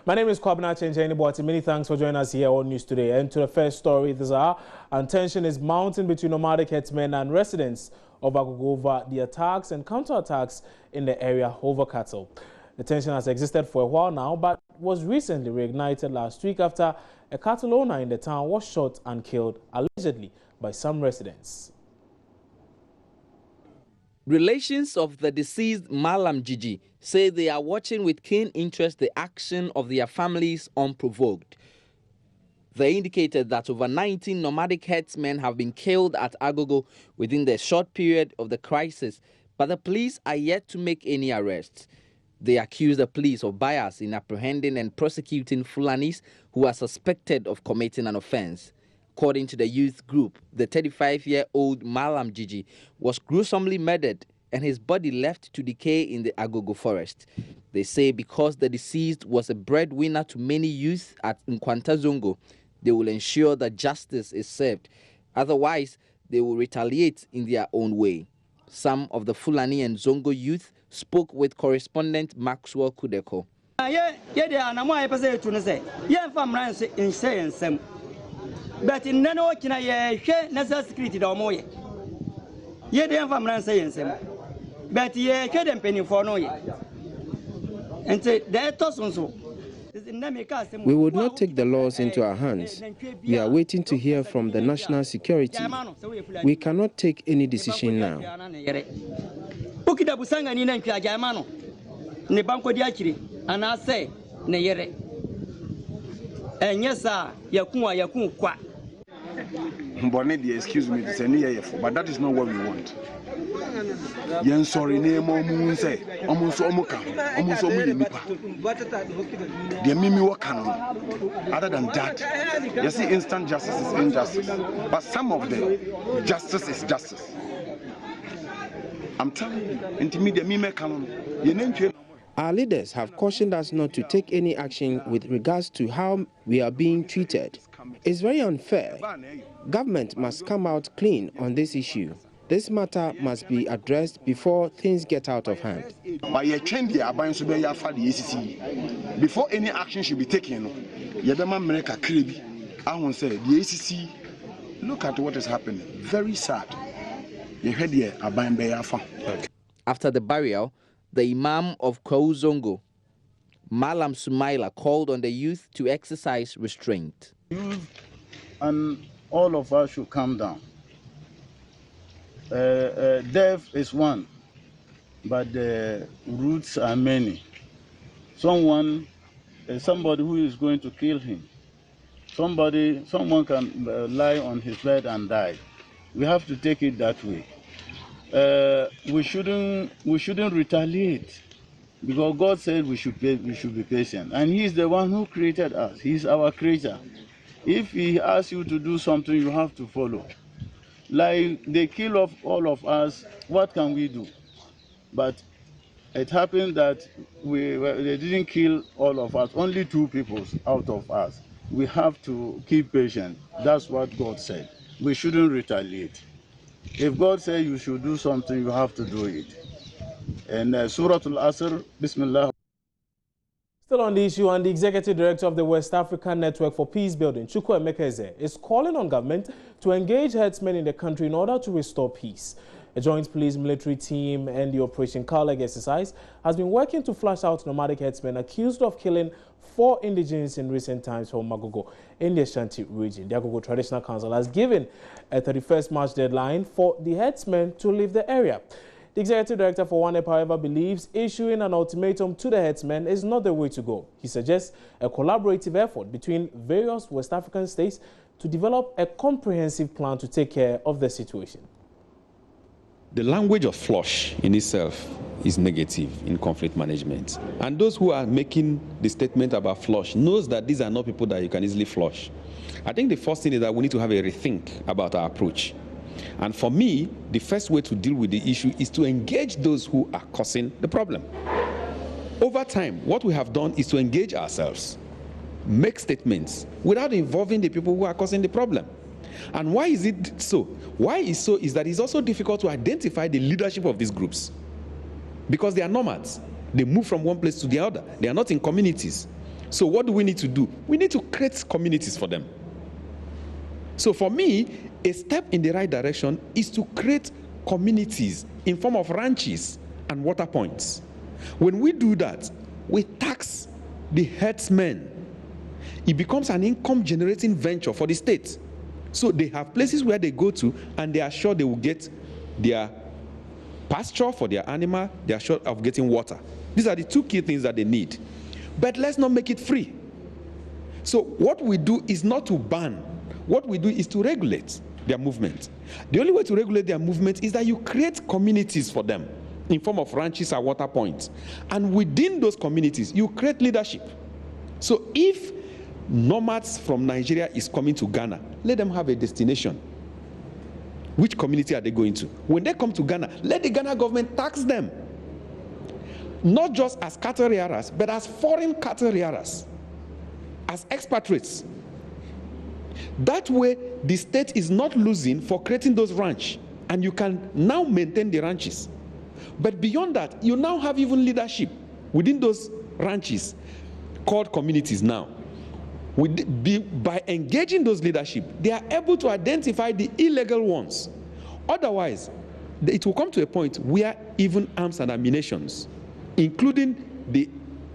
My name is Kwabena Chenjeni. Many thanks for joining us here on News Today. And to the first story this hour, and tension is mounting between nomadic herdsmen and residents of Agogo over the attacks and counterattacks in the area over cattle. The tension has existed for a while now, but was recently reignited last week after a cattle owner in the town was shot and killed, allegedly by some residents. Relations of the deceased Malam Gigi say they are watching with keen interest the action of their families unprovoked. They indicated that over 19 nomadic herdsmen have been killed at Agogo within the short period of the crisis, but the police are yet to make any arrests. They accuse the police of bias in apprehending and prosecuting Fulanis who are suspected of committing an offense. According to the youth group, the 35-year-old Malam Gigi was gruesomely murdered and his body left to decay in the Agogo forest. They say because the deceased was a breadwinner to many youth at Nkwanta Zongo, they will ensure that justice is served. Otherwise, they will retaliate in their own way. Some of the Fulani and Zongo youth spoke with correspondent Maxwell Kudeko. But in Nano Kina, ye Nasa security domoye. Ye de famran saying sem. But ye kedem penny for no ye. And say there so. We would not take the laws into our hands. We are waiting to hear from the national security. We cannot take any decision now. Ukida busanga ni na mpia jamano. Ne banko diachiri ana say ne yere. Enyesa yakun kwa. Excuse me, but that is not what we want. Yen sorry name almost say almost the mimi work other than that. You see, instant justice is injustice, but some of the justice is justice. I'm telling you, intermediate mimi canon. Our leaders have cautioned us not to take any action with regards to how we are being treated. It's very unfair. Government must come out clean on this issue. This matter must be addressed before things get out of hand. Before any action should be taken, look at what is happening. Very sad. After the burial, the Imam of Kwauzongo, Malam Sumaila, called on the youth to exercise restraint. Youth and all of us should calm down. Death is one, but the roots are many. Somebody who is going to kill him. Someone can lie on his bed and die. We have to take it that way. We shouldn't retaliate, because God said we should be patient, and He is the one who created us. He is our creator. If He asks you to do something, you have to follow. Like they kill off all of us, what can we do? But it happened that they didn't kill all of us, only 2 people out of us. We have to keep patient. That's what God said. We shouldn't retaliate. If God says you should do something, you have to do it. And Surah Al-Asr, Bismillah. Still on the issue, and the Executive Director of the West African Network for Peace Building, Chukwu Emekeze, is calling on government to engage herdsmen in the country in order to restore peace. A joint police military team and the Operation Cowleg exercise has been working to flush out nomadic herdsmen accused of killing 4 indigenes in recent times from Agogo in the Ashanti region. The Agogo Traditional Council has given a 31st March deadline for the herdsmen to leave the area. The Executive Director for WANEP, however, believes issuing an ultimatum to the herdsmen is not the way to go. He suggests a collaborative effort between various West African states to develop a comprehensive plan to take care of the situation. The language of flush in itself is negative in conflict management. And those who are making the statement about flush knows that these are not people that you can easily flush. I think the first thing is that we need to have a rethink about our approach. And for me, the first way to deal with the issue is to engage those who are causing the problem. Over time, what we have done is to engage ourselves, make statements without involving the people who are causing the problem. And why is it so? Why it's so is that it's also difficult to identify the leadership of these groups, because they are nomads. They move from one place to the other. They are not in communities. So what do we need to do? We need to create communities for them. So for me, a step in the right direction is to create communities in form of ranches and water points. When we do that, we tax the herdsmen. It becomes an income-generating venture for the state. So they have places where they go to, and they are sure they will get their pasture for their animal. They are sure of getting water. These are the two key things that they need. But let's not make it free. So what we do is not to ban. What we do is to regulate their movement. The only way to regulate their movement is that you create communities for them in form of ranches and water points. And within those communities, you create leadership. So if nomads from Nigeria is coming to Ghana, let them have a destination. Which community are they going to? When they come to Ghana, let the Ghana government tax them. Not just as cattle rearers, but as foreign cattle rearers, as expatriates. That way, the state is not losing for creating those ranches, and you can now maintain the ranches. But beyond that, you now have even leadership within those ranches called communities now. By engaging those leadership, they are able to identify the illegal ones. Otherwise, it will come to a point where even arms and ammunitions, including the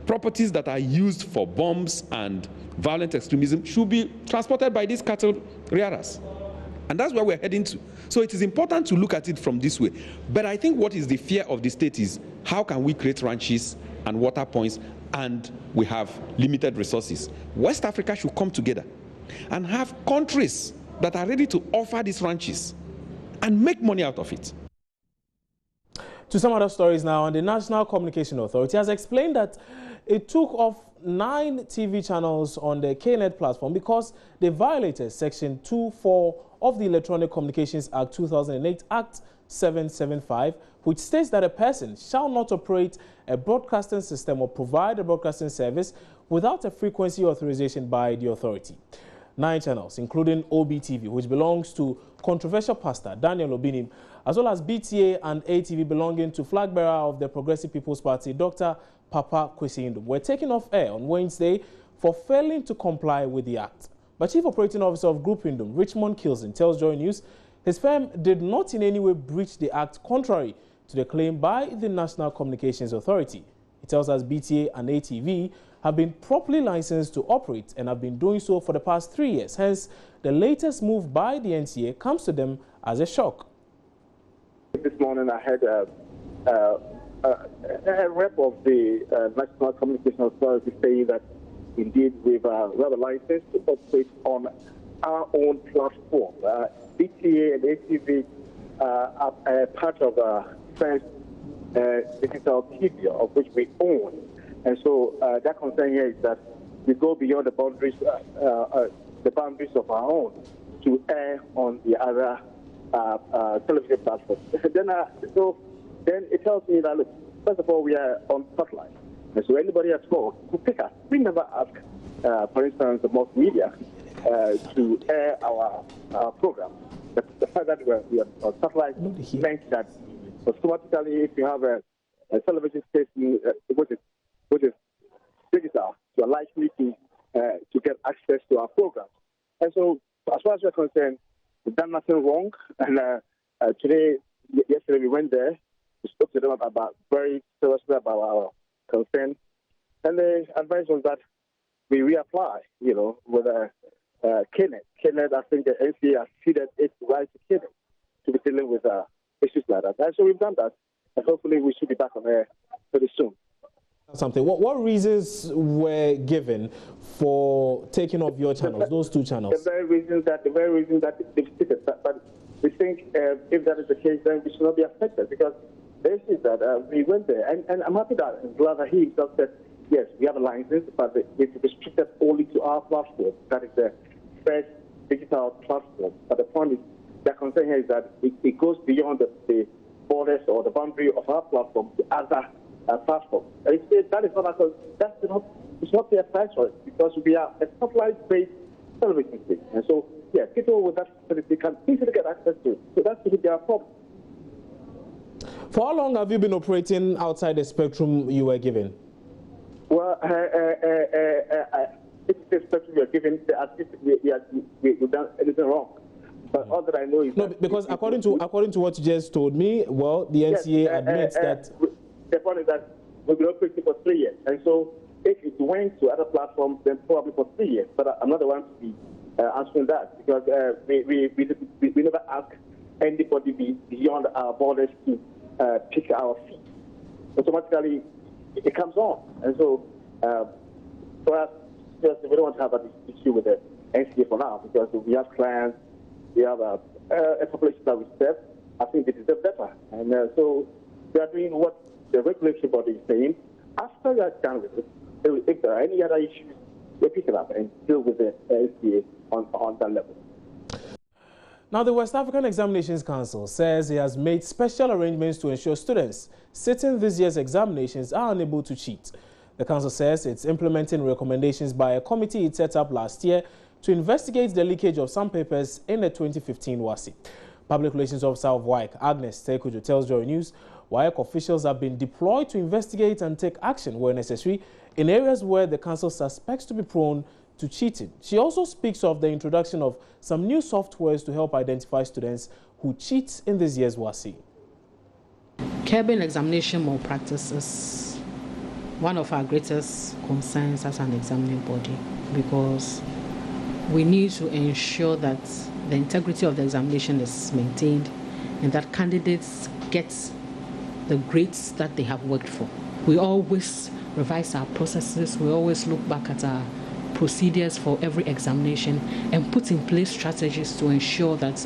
properties that are used for bombs and violent extremism, should be transported by these cattle rearers. And that's where we're heading to. So it is important to look at it from this way. But I think what is the fear of the state is, how can we create ranches and water points, and we have limited resources? West Africa should come together and have countries that are ready to offer these ranches and make money out of it. To some other stories now, and the National Communication Authority has explained that it took off 9 TV channels on the KNet platform because they violated Section 2.4 of the Electronic Communications Act 2008, Act 775, which states that a person shall not operate a broadcasting system or provide a broadcasting service without a frequency authorization by the authority. 9 channels, including OBTV, which belongs to controversial pastor Daniel Obinim, as well as BTA and ATV belonging to flag bearer of the Progressive People's Party, Dr. Papa Kwesi Ndum, were taken off air on Wednesday for failing to comply with the act. But Chief Operating Officer of Group Ndum, Richmond Kilson, tells Joy News his firm did not in any way breach the act, contrary to the claim by the National Communications Authority. He tells us BTA and ATV have been properly licensed to operate and have been doing so for the past 3 years. Hence, the latest move by the NCA comes to them as a shock. This morning I had a rep of the National Communication Authority saying that indeed we have a license to operate on our own platform. BTA and ATV are part of First Digital TV, of which we own. And so that concern here is that we go beyond the boundaries of our own to air on the other television platforms. Then it tells me that, look, first of all, we are on satellite. And so anybody at all who pick us, we never ask, for instance, the most media to air our program. The fact that we are on satellite means that automatically, if you have a television station which is digital, you are likely to get access to our program. And so, as far as we're concerned, we've done nothing wrong. And yesterday we went there, we spoke to them very seriously about our concern. And the advice was that we reapply, with KNet. KNet, I think the NCA has ceded its right to KNet to be dealing with issues like that. And so we've done that. And hopefully we should be back on air pretty soon. Something. What reasons were given for taking off your channels, those 2 channels? The very reason that they've stated that. But we think if that is the case, then we should not be affected, because the issue is that we went there, and I'm happy that I'm glad that he himself said, yes, we have a license, but it's restricted only to our platform. That is the First Digital platform. But the point is, the concern here is that it goes beyond the borders or the boundary of our platform to other platform. That is not it's not their price for it, because we are a satellite-based television station. And so, yeah, people with that facility can easily get access to it. So that's their problem. For how long have you been operating outside the spectrum you were given? Well, we are given as if we've done anything wrong. But all that I know is because according to what you just told me, well, the NCA admits that the point is that we've been operating for 3 years, and so if it went to other platforms, then probably for 3 years. But I'm not the one to be answering that, because we never ask anybody beyond our borders to pick our feet. Automatically, it comes on, and so for us, we don't want to have an issue with the NCA for now, because we have clients, we have a population that we serve. I think they deserve better, and so we are doing what the regulatory body is saying. After we are done with it, if there are any other issues, we pick it up and deal with the NCA on that level. Now, the West African Examinations Council says it has made special arrangements to ensure students sitting this year's examinations are unable to cheat. The council says it's implementing recommendations by a committee it set up last year to investigate the leakage of some papers in the 2015 WASSCE. Public Relations Officer of WAEC, Agnes Tekujo, tells Joy News WAEC officials have been deployed to investigate and take action where necessary in areas where the council suspects to be prone to cheating. She also speaks of the introduction of some new softwares to help identify students who cheat in this year's WASSCE. Curbing examination malpractice is one of our greatest concerns as an examining body, because we need to ensure that the integrity of the examination is maintained and that candidates get the grades that they have worked for. We always revise our processes, we always look back at our procedures for every examination and put in place strategies to ensure that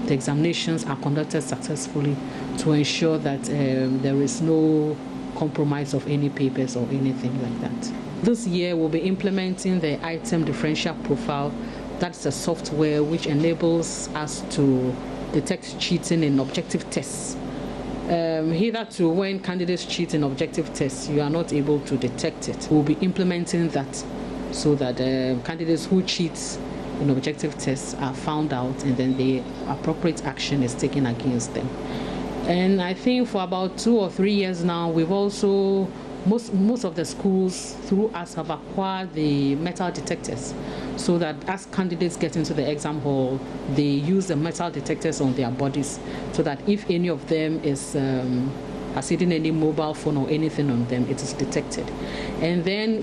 the examinations are conducted successfully, to ensure that there is no compromise of any papers or anything like that. This year we'll be implementing the item differential profile. That's a software which enables us to detect cheating in objective tests. Hitherto, when candidates cheat in objective tests, you are not able to detect it. We'll be implementing that so that candidates who cheat in objective tests are found out, and then the appropriate action is taken against them. And I think for about 2 or 3 years now, we've also, most of the schools through us have acquired the metal detectors, so that as candidates get into the exam hall, they use the metal detectors on their bodies, so that if any of them has hidden any mobile phone or anything on them, it is detected. And then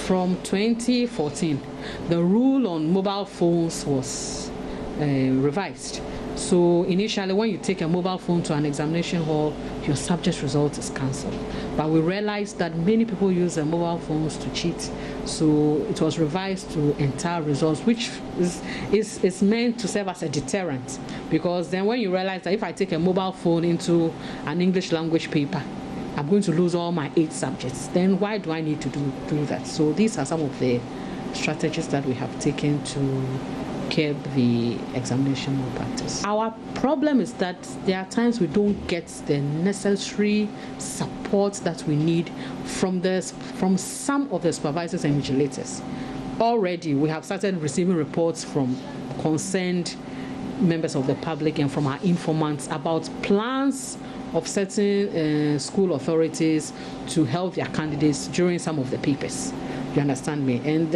from 2014, the rule on mobile phones was revised. So initially, when you take a mobile phone to an examination hall, your subject result is cancelled. But we realized that many people use their mobile phones to cheat. So it was revised to entire results, which is meant to serve as a deterrent. Because then when you realize that if I take a mobile phone into an English language paper, I'm going to lose all my 8 subjects. Then why do I need to do that? So these are some of the strategies that we have taken to curb the examination malpractice. Our problem is that there are times we don't get the necessary support that we need from some of the supervisors and vigilators. Already we have started receiving reports from concerned members of the public and from our informants about plans of certain school authorities to help their candidates during some of the papers. You understand me? And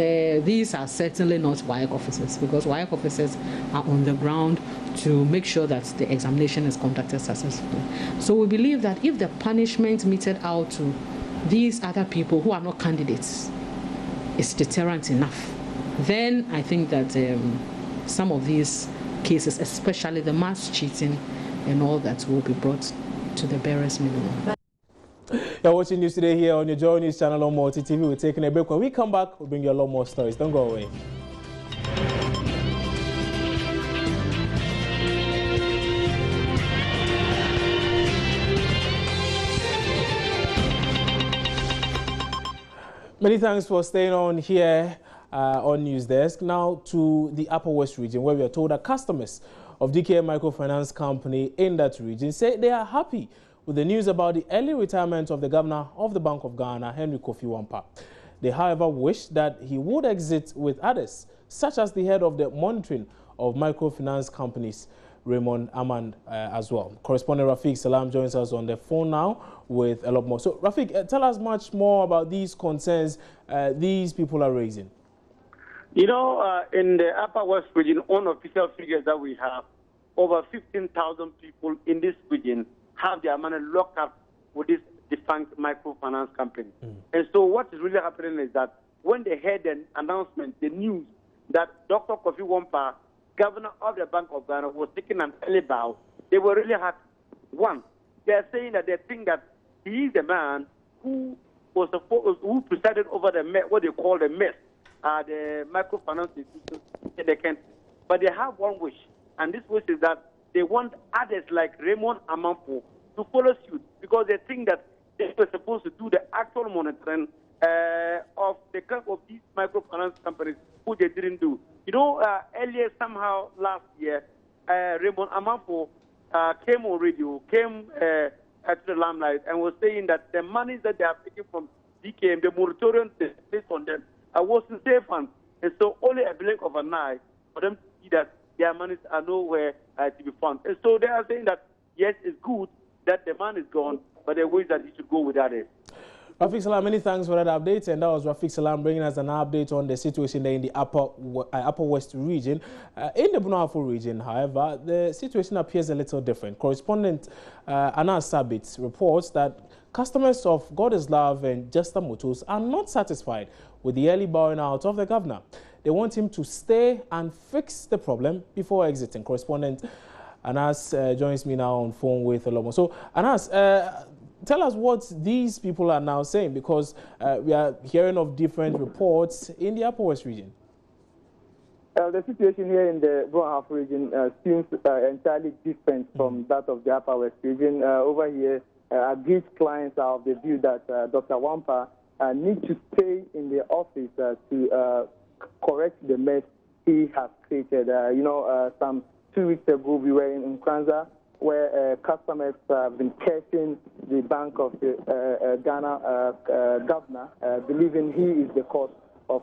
these are certainly not WAEC officers, because WAEC officers are on the ground to make sure that the examination is conducted successfully. So we believe that if the punishment meted out to these other people who are not candidates is deterrent enough, then I think that some of these cases, especially the mass cheating and all that, will be brought to the barest minimum. You're watching News Today here on your Joy News channel on Multi TV. We're taking a break. When we come back, we'll bring you a lot more stories. Don't go away. Many thanks for staying on here on News Desk. Now to the Upper West region, where we are told that customers of DKM Microfinance Company in that region say they are happy with the news about the early retirement of the governor of the Bank of Ghana, Henry Kofi Wampa. They, however, wish that he would exit with others, such as the head of the monitoring of microfinance companies, Raymond Amand, as well. Correspondent Rafiq Salam joins us on the phone now with a lot more. So, Rafiq, tell us much more about these concerns these people are raising. You know, in the Upper West region, unofficial figures that we have, over 15,000 people in this region have their money locked up with this defunct microfinance company. And so what is really happening is that when they heard an announcement, the news that Dr. Kofi Wampa, governor of the Bank of Ghana, was taking an early bow, they were really happy. One, they are saying that they think that he is the man who was who presided over the what they call the mess, the microfinance institutions in the country. But they have one wish, and this wish is that they want others like Raymond Amanpo to follow suit, because they think that they were supposed to do the actual monitoring of these microfinance companies, who they didn't do. You know, earlier somehow last year, Raymond Amanpo came on radio, came to the limelight, and was saying that the monies that they are taking from DKM, the moratorium based on them, wasn't safe funds. And so only a blink of an eye for them to see that their monies are nowhere to be found. And so they are saying that, yes, it's good that the man is gone, but there are ways that he should go without it. Rafiq Salam, many thanks for that update. And that was Rafiq Salam bringing us an update on the situation there in the Upper West region. In the Bunafo region, however, the situation appears a little different. Correspondent Anas Sabit reports that customers of God is Love and Jester Motors are not satisfied with the early bowing out of the governor. They want him to stay and fix the problem before exiting. Correspondent Anas joins me now on phone with Olomo. So, Anas, tell us what these people are now saying, because we are hearing of different reports in the Upper West region. The situation here in the Brown region seems entirely different from that of the Upper West region. Over here, agreed clients are of the view that Dr. Wampa needs to stay in the office to correct the mess he has created. Some 2 weeks ago, we were in Kranza, where customers have been cursing the Bank of the Ghana governor, believing he is the cause of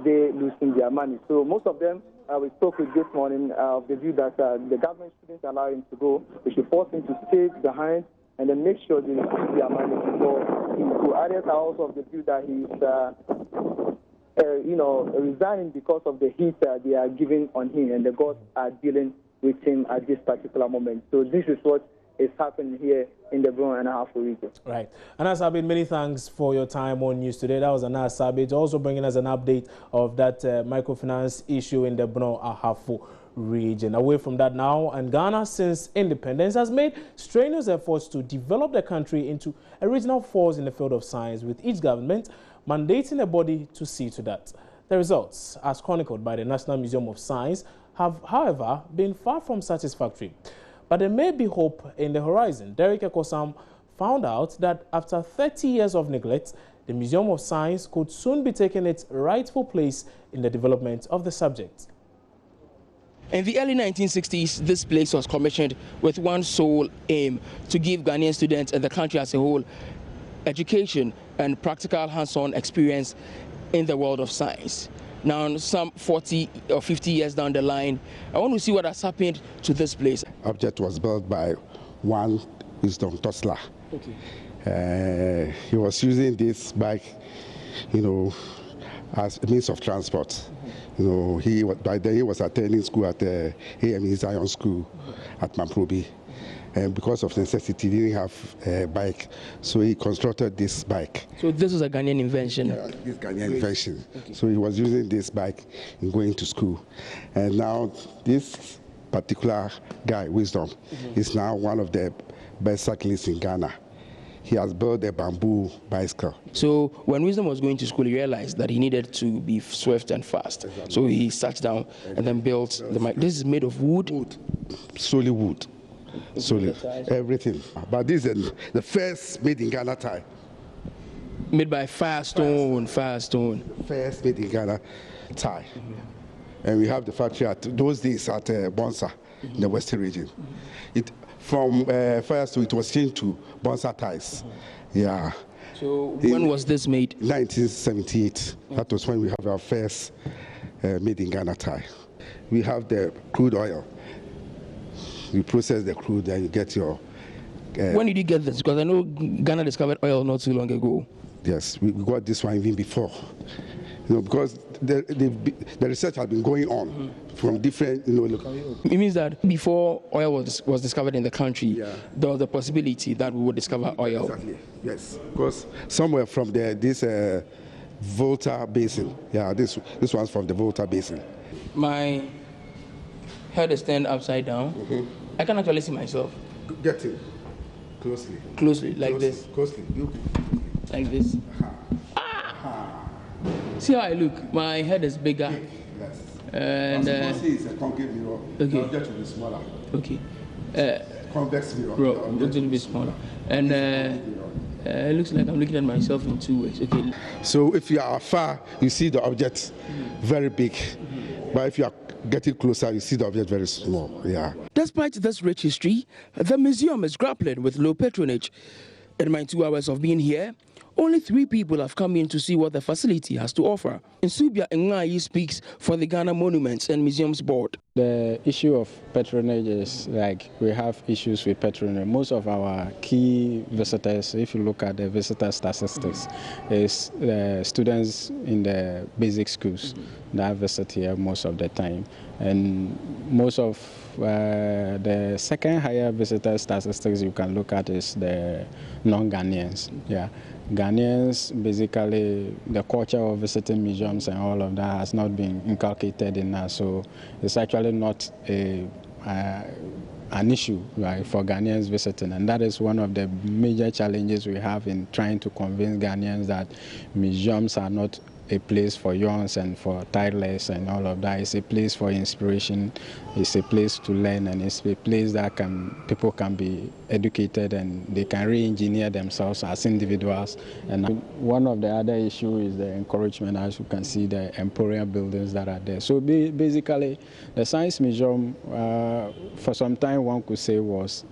they losing their money. So most of them we spoke with this morning of the view that the government shouldn't allow him to go. We should force him to stay behind and then make sure they receive their money before he go. Others are also of the view that he's resigning because of the heat they are giving on him, and the gods are dealing with him at this particular moment. So this is what is happening here in the Brown and Ahafo region. Right. Anas Sabit, many thanks for your time on news today. That was Anas Sabit, also bringing us an update of that microfinance issue in the Brown Ahafo region. Away from that now, and Ghana, since independence, has made strenuous efforts to develop the country into a regional force in the field of science, with each government mandating a body to see to that. The results, as chronicled by the National Museum of Science, have, however, been far from satisfactory. But there may be hope in the horizon. Derek Ekosam found out that after 30 years of neglect, the Museum of Science could soon be taking its rightful place in the development of the subject. In the early 1960s, this place was commissioned with one sole aim: to give Ghanaian students and the country as a whole education and practical hands-on experience in the world of science. Now, some 40 or 50 years down the line, I want to see what has happened to this place. Object was built by one Wisdom Tosla. Okay. He was using this bike, as a means of transport. By then he was attending school at the AME Zion School at Mamprobi. And because of necessity, he didn't have a bike, so he constructed this bike. So this was a Ghanaian invention? Yeah, this Ghanaian invention. Okay. So he was using this bike in going to school. And now this particular guy, Wisdom, is now one of the best cyclists in Ghana. He has built a bamboo bicycle. So when Wisdom was going to school, he realized that he needed to be swift and fast. Exactly. So he sat down and then built the bike. This is made of wood? Wood, solely wood. Solely, everything. But this is the first made in Ghana tie. Made by Firestone. First made in Ghana tie. And we have the factory at those days at Bonsa, in the Western region. From Firestone, it was changed to Bonsa ties. Yeah. So when was this made? 1978. That was when we have our first made in Ghana tie. We have the crude oil. You process the crude and you get your... when did you get this? Because I know Ghana discovered oil not too long ago. Yes, we got this one even before. because the research has been going on from different, It means that before oil was discovered in the country, there was a possibility that we would discover oil. Exactly. Yes, because somewhere from this Volta Basin. Yeah, this one's from the Volta Basin. My head is turned upside down. I can actually see myself. Get it closely. Closely, like this. Closely. Like this. See how I look? My head is bigger. Yes. And it's a concave mirror. Okay. The object will be smaller. Okay. Convex mirror. Bro, I'm going to be smaller. And it looks like I'm looking at myself in two ways. Okay. So if you are far, you see the object very big. But if you are getting closer, you see the object very small. Yeah. Despite this rich history, the museum is grappling with low patronage. In my 2 hours of being here, only 3 people have come in to see what the facility has to offer. Nsubia Ngai speaks for the Ghana Monuments and Museums Board. The issue of patronage is like we have issues with patronage. Most of our key visitors, if you look at the visitor statistics, is students in the basic schools that visit here most of the time. And most of the second higher visitor statistics you can look at is the non-Ghanaians. Yeah. Ghanaians, basically, the culture of visiting museums and all of that has not been inculcated in us, so it's actually not an issue, right, for Ghanaians visiting, and that is one of the major challenges we have in trying to convince Ghanaians that museums are not a place for youngs and for toddlers and all of that. It's a place for inspiration, it's a place to learn, and it's a place that people can be educated and they can re-engineer themselves as individuals. And one of the other issues is the encouragement, as you can see, the emporium buildings that are there. So basically, the Science Museum, for some time one could say was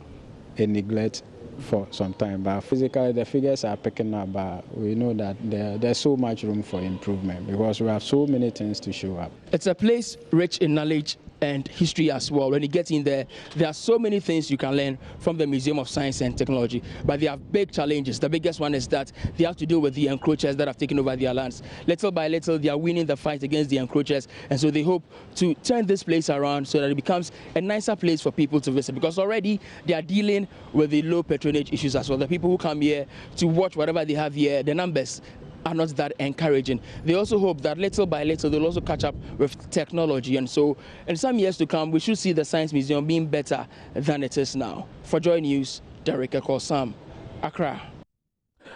a neglect for some time, but physically the figures are picking up, but we know that there's so much room for improvement because we have so many things to show up. It's a place rich in knowledge and history as well. When you get in there, there are so many things you can learn from the Museum of Science and Technology, but they have big challenges. The biggest one is that they have to deal with the encroachers that have taken over their lands. Little by little, they are winning the fight against the encroachers, and so they hope to turn this place around so that it becomes a nicer place for people to visit, because already they are dealing with the low patronage issues as well. The people who come here to watch whatever they have here, the numbers are not that encouraging. They also hope that little by little they'll also catch up with technology, and so in some years to come we should see the Science Museum being better than it is now. For Joy News, Derek Ekosam, Accra.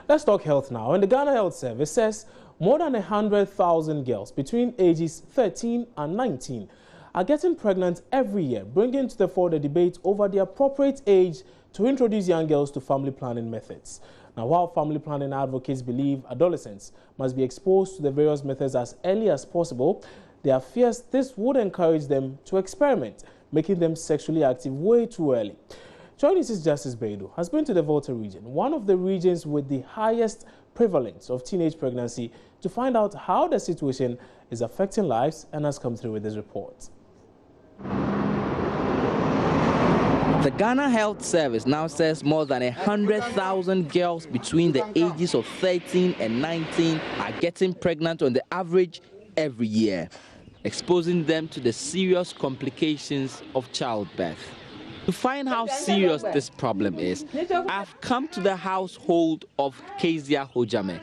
Let's talk health now. And the Ghana Health Service says more than 100,000 girls between ages 13 and 19 are getting pregnant every year, bringing to the fore the debate over the appropriate age to introduce young girls to family planning methods. Now, while family planning advocates believe adolescents must be exposed to the various methods as early as possible, they are fears this would encourage them to experiment, making them sexually active way too early. Joining us Justice Beidou has been to the Volta region, one of the regions with the highest prevalence of teenage pregnancy, to find out how the situation is affecting lives, and has come through with this report. The Ghana Health Service now says more than 100,000 girls between the ages of 13 and 19 are getting pregnant on the average every year, exposing them to the serious complications of childbirth. To find how serious this problem is, I've come to the household of Kezia Hojame.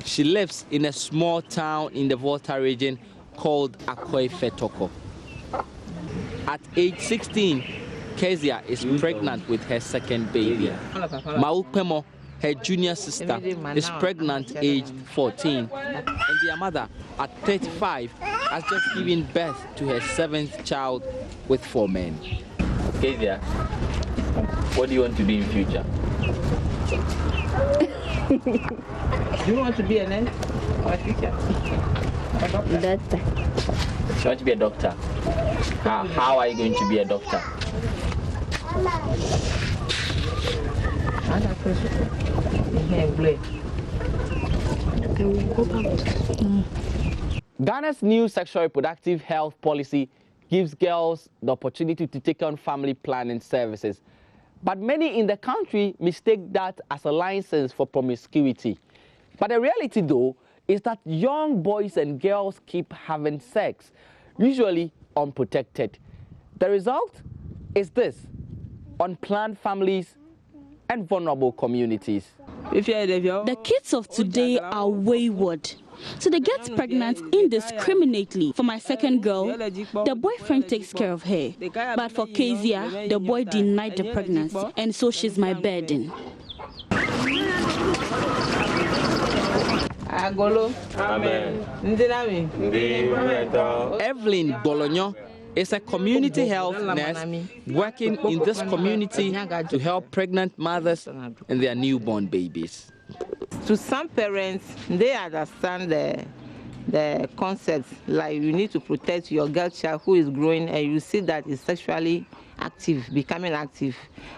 She lives in a small town in the Volta region called Akoi Fetoko. At age 16, Kezia is pregnant with her second baby. Maupemo, her junior sister, is pregnant aged 14, and their mother, at 35, has just given birth to her 7th child with 4 men. Kezia, what do you want to be in future? Do you want to be a nurse or a teacher? A doctor. You want to be a doctor? How are you going to be a doctor? Ghana's new sexual reproductive health policy gives girls the opportunity to take on family planning services. But many in the country mistake that as a license for promiscuity. But the reality, though, is that young boys and girls keep having sex, usually unprotected. The result is this: unplanned families and vulnerable communities. The kids of today are wayward, so they get pregnant indiscriminately. For my second girl, the boyfriend takes care of her. But for Kezia, the boy denied the pregnancy, and so she's my burden. Evelyn Bologno is a community health nurse working in this community to help pregnant mothers and their newborn babies. To some parents, they understand the concept, like you need to protect your girl child who is growing and you see that is sexually active, becoming active.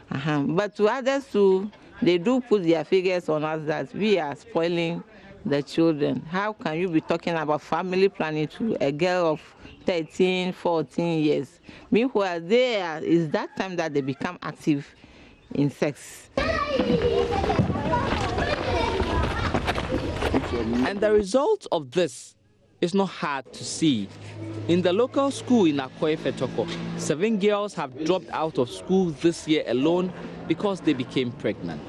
But to others too, they do put their figures on us that we are spoiling the children. How can you be talking about family planning to a girl of 13, 14 years? Meanwhile, there is that time that they become active in sex. And the result of this is not hard to see. In the local school in Akoi Fetoko, 7 girls have dropped out of school this year alone because they became pregnant.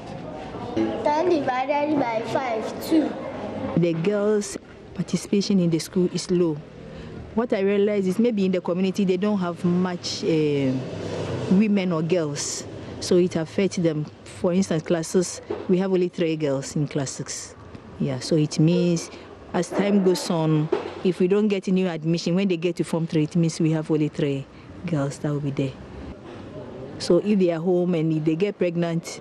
10 divided by 5, 2. The girls' participation in the school is low. What I realize is maybe in the community they don't have much women or girls, so it affects them. For instance, classes, we have only 3 girls in classes. Yeah, so it means as time goes on, if we don't get a new admission, when they get to Form 3, it means we have only 3 girls that will be there. So if they are home and if they get pregnant,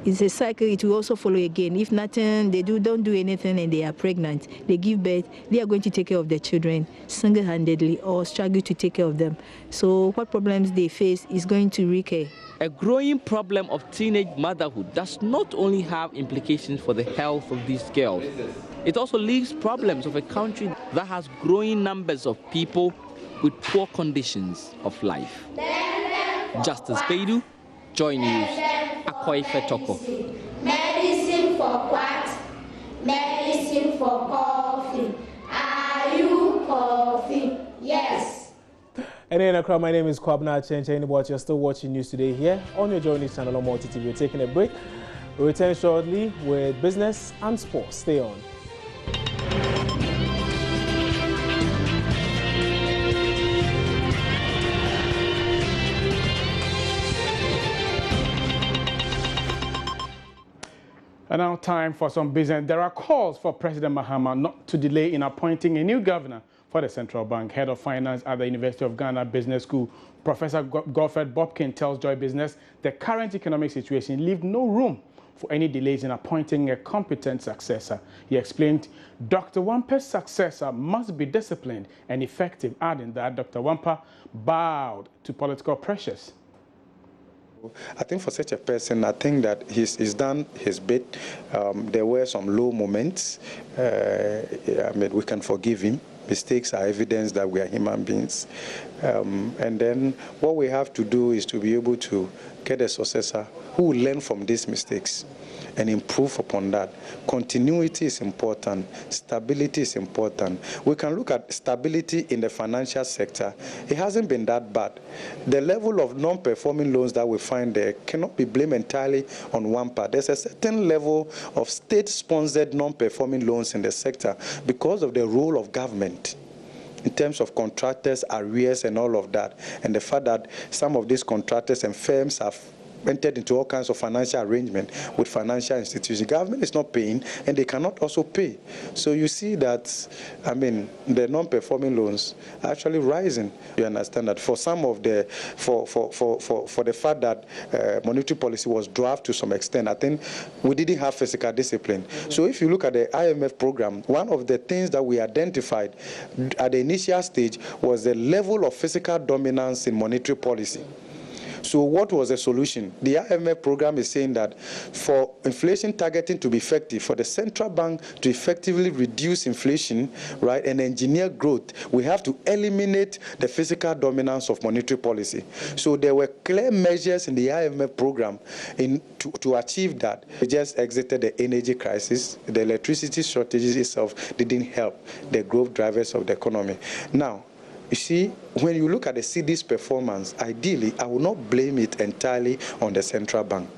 it's a cycle. It will also follow again. If nothing, they don't do anything and they are pregnant, they give birth, they are going to take care of their children single-handedly or struggle to take care of them. So what problems they face is going to recur. A growing problem of teenage motherhood does not only have implications for the health of these girls, it also leaves problems of a country that has growing numbers of people with poor conditions of life. Justice Baidu, Joy News, Akoi Fetoko. Medicine for what? Medicine for coffee. Are you coughing? Yes. And in Accra, my name is Kwabna Chenchen, but you're still watching News Today here on your Joy News channel on Multi TV. We're taking a break. We'll return shortly with business and sports. Stay on. And now time for some business. There are calls for President Mahama not to delay in appointing a new governor for the Central Bank. Head of Finance at the University of Ghana Business School, Professor Godfred Bobkin, tells Joy Business the current economic situation leaves no room for any delays in appointing a competent successor. He explained Dr. Wampa's successor must be disciplined and effective, adding that Dr. Wampa bowed to political pressures. I think for such a person, I think that he's done his bit. There were some low moments. I mean, we can forgive him. Mistakes are evidence that we are human beings. And then what we have to do is to be able to get a successor who will learn from these mistakes and improve upon that. Continuity is important. Stability is important. We can look at stability in the financial sector. It hasn't been that bad. The level of non-performing loans that we find there cannot be blamed entirely on one part. There's a certain level of state-sponsored non-performing loans in the sector because of the role of government in terms of contractors, arrears, and all of that. And the fact that some of these contractors and firms have entered into all kinds of financial arrangement with financial institutions. Government is not paying, and they cannot also pay. So you see that, I mean, the non-performing loans are actually rising. You understand that for some of the, for the fact that monetary policy was dwarfed to some extent, I think we didn't have fiscal discipline. So if you look at the IMF program, one of the things that we identified at the initial stage was the level of fiscal dominance in monetary policy. So what was the solution? The IMF program is saying that for inflation targeting to be effective, for the central bank to effectively reduce inflation, right, and engineer growth, we have to eliminate the physical dominance of monetary policy. So there were clear measures in the IMF program to achieve that. We just exited the energy crisis. The electricity shortages itself didn't help the growth drivers of the economy. Now, you see, when you look at the cedi's performance, ideally, I will not blame it entirely on the central bank.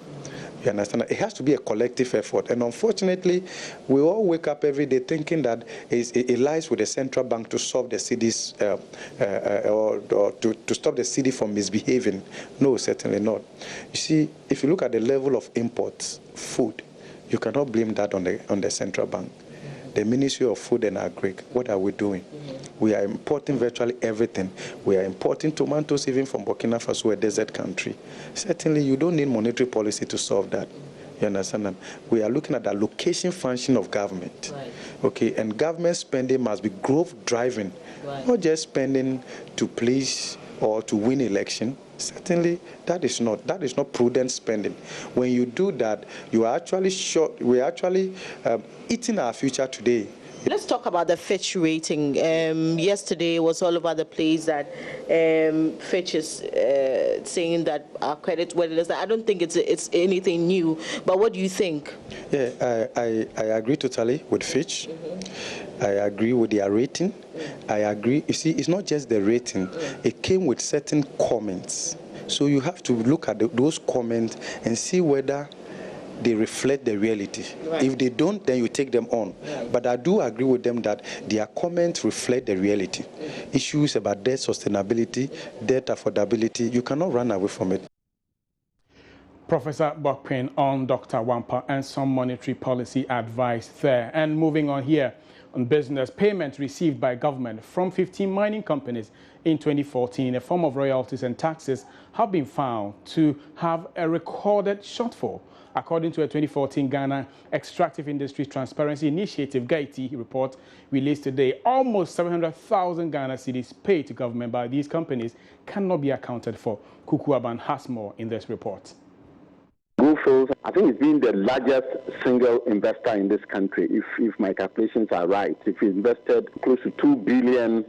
You understand? It has to be a collective effort. And unfortunately, we all wake up every day thinking that it lies with the central bank to solve the cedi's, or to stop the cedi from misbehaving. No, certainly not. You see, if you look at the level of imports, food, you cannot blame that on the central bank. The Ministry of Food and Agri, what are we doing? We are importing virtually everything. We are importing tomatoes even from Burkina Faso, a desert country. Certainly, you don't need monetary policy to solve that. You understand that? We are looking at the allocation function of government. Right. Okay, and government spending must be growth-driving, right, not just spending to please or to win election. Certainly, that is not prudent spending. When you do that, you are actually we're actually eating our future today. Let's talk about the Fitch rating. Yesterday it was all over the place that Fitch is saying that our credit worthiness. I don't think it's anything new, but what do you think? Yeah, I agree totally with Fitch. Mm-hmm. I agree with their rating. Mm-hmm. I agree. You see, it's not just the rating. Mm-hmm. It came with certain comments. So you have to look at those comments and see whether they reflect the reality. Right. If they don't, then you take them on. Right. But I do agree with them that their comments reflect the reality. Mm-hmm. Issues about debt sustainability, debt affordability, you cannot run away from it. Professor Bokpin on Dr. Wampa and some monetary policy advice there. And moving on here on business, payments received by government from 15 mining companies in 2014 in the form of royalties and taxes have been found to have a recorded shortfall. According to a 2014 Ghana Extractive Industries Transparency Initiative (GAITI) report released today, almost 700,000 Ghana cedis paid to government by these companies cannot be accounted for. Kukuaban has more in this report. Goldfields, I think it's been the largest single investor in this country, if my calculations are right. If we invested close to $2 billion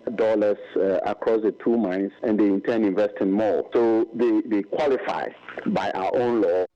across the two mines, and they intend investing more. So they qualify by our own law.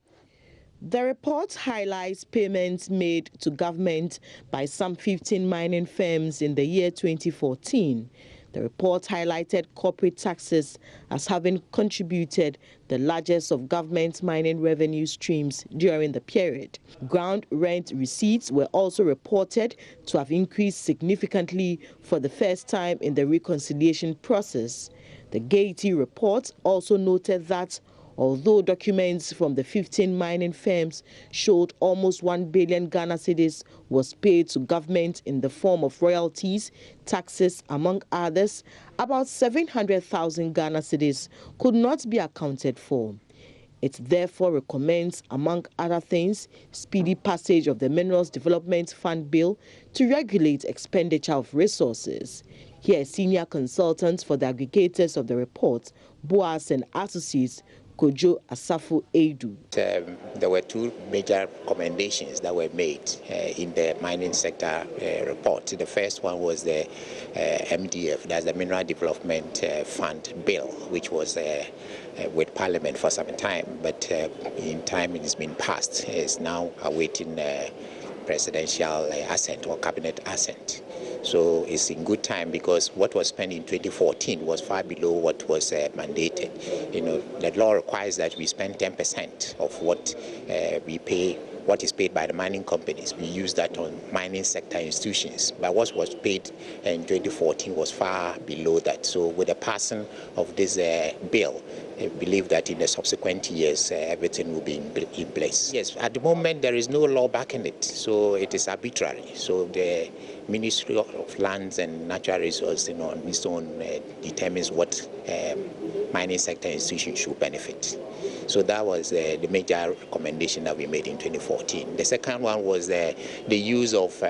The report highlights payments made to government by some 15 mining firms in the year 2014. The report highlighted corporate taxes as having contributed the largest of government mining revenue streams during the period. Ground rent receipts were also reported to have increased significantly for the first time in the reconciliation process. The GAITI report also noted that although documents from the 15 mining firms showed almost 1 billion Ghana cedis was paid to government in the form of royalties, taxes, among others, about 700,000 Ghana cedis could not be accounted for. It therefore recommends, among other things, speedy passage of the Minerals Development Fund Bill to regulate expenditure of resources. Here are senior consultants for the aggregators of the report, Boas and Associates, Kojo Asafo Edu. There were two major recommendations that were made in the mining sector report. The first one was the MDF, that's the Mineral Development Fund Bill, which was with Parliament for some time, but in time it has been passed. It's now awaiting presidential assent or cabinet assent. So it's in good time because what was spent in 2014 was far below what was mandated. You know, the law requires that we spend 10% of what we pay, what is paid by the mining companies. We use that on mining sector institutions. But what was paid in 2014 was far below that. So with the passing of this bill, I believe that in the subsequent years, everything will be in place. Yes, at the moment, there is no law backing it, so it is arbitrary. So the Ministry of Lands and Natural Resources, on its own, determines what mining sector institutions should benefit. So that was the major recommendation that we made in 2014. The second one was the use of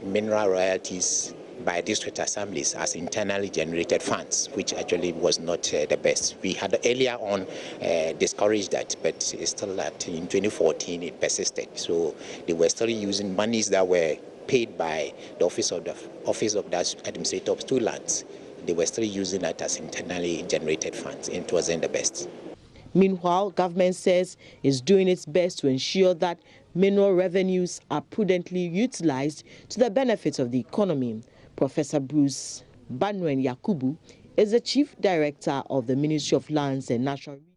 mineral royalties by district assemblies as internally generated funds, which actually was not the best. We had earlier on discouraged that, but it's still that in 2014 it persisted. So they were still using monies that were paid by the office of the administrator of two lands. They were still using that as internally generated funds, and it wasn't the best. Meanwhile, government says it's doing its best to ensure that mineral revenues are prudently utilized to the benefit of the economy. Professor Bruce Banwen Yakubu is the Chief Director of the Ministry of Lands and Natural Resources.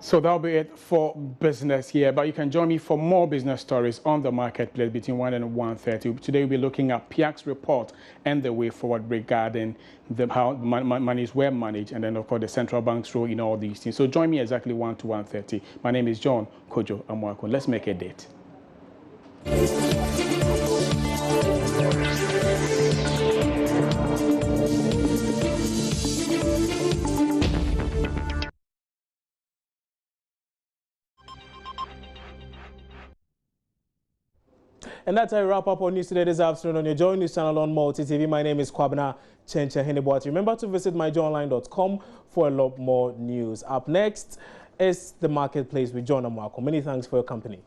So that'll be it for business here, but you can join me for more business stories on the marketplace between 1 and 1:30. Today we'll be looking at PIAC's report and the way forward regarding how monies were managed, and then of course the central bank's role in all these things. So join me exactly 1 to 1:30. My name is John Kojo Amwako. Let's make a date. And that's how we wrap up our news today this afternoon on your Joy News channel on Multi TV. My name is Kwabena Chencha Heneboat. Remember to visit myjoyonline.com for a lot more news. Up next is the marketplace with John Amwako. Many thanks for your company.